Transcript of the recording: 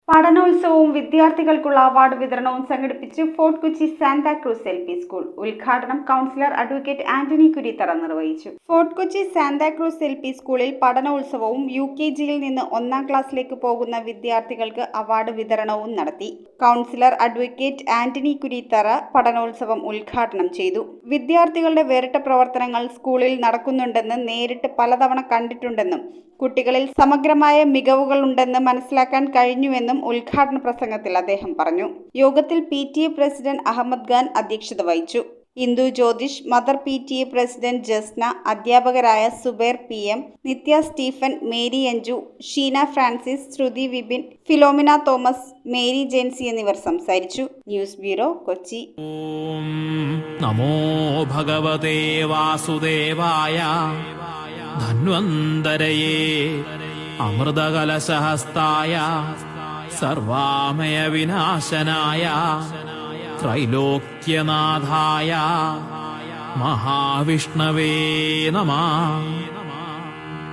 പഠനോത്സവവും വിദ്യാർത്ഥികൾക്കുള്ള അവാർഡ് വിതരണവും സംഘടിപ്പിച്ച് Fort Kochi Santa Cruz LP school. ഉദ്ഘാടനം കൗൺസിലർ അഡ്വക്കേറ്റ് ആന്റണി കുരിത്തറ നിർവഹിച്ചു. ഫോർട്ട് കൊച്ചി സാന്താക്രൂസ് LP സ്കൂളിൽ പഠനോത്സവവും UKGയിൽ നിന്ന് 1ാം ക്ലാസ്സിലേക്ക് പോകുന്ന വിദ്യാർത്ഥികൾക്ക് അവാർഡ് വിതരണവും നടത്തി. കൗൺസിലർ അഡ്വക്കേറ്റ് ആന്റണി കുരിത്തറ പഠനോത്സവം ഉദ്ഘാടനം ചെയ്തു. വിദ്യാർത്ഥികളുടെ വേറിട്ട പ്രവർത്തനങ്ങൾ സ്കൂളിൽ നടക്കുന്നുണ്ടെന്ന് നേരിട്ട് പലതവണ കണ്ടിട്ടുണ്ടെന്നും കുട്ടികളിൽ സമഗ്രമായ മികവുകളുണ്ടെന്ന് മനസ്സിലാക്കാൻ കഴിഞ്ഞുവെന്നും ഉദ്ഘാടന പ്രസംഗത്തിൽ അദ്ദേഹം പറഞ്ഞു. യോഗത്തിൽ PTA പ്രസിഡന്റ് അഹമ്മദ് ഖാൻ അധ്യക്ഷത വഹിച്ചു. Indu Jyothish, mother PTA president Jasna, അധ്യാപകരായ Subair PM, Nithya Stephen, Mary Anju, Sheena Francis, Sruthi Vipin, Philomina Thomas, Mary Jency എന്നിവർ സംസാരിച്ചു. News bureau, Kochi. നമോ ഭഗവതേ വാസുദേവായ ധന്വന്തരയേ അമൃതകലശഹസ്തായ സർവാമയ വിനാശനായ ത്രൈലോക്യനാഥായ മഹാവിഷ്ണവേ നമഃ.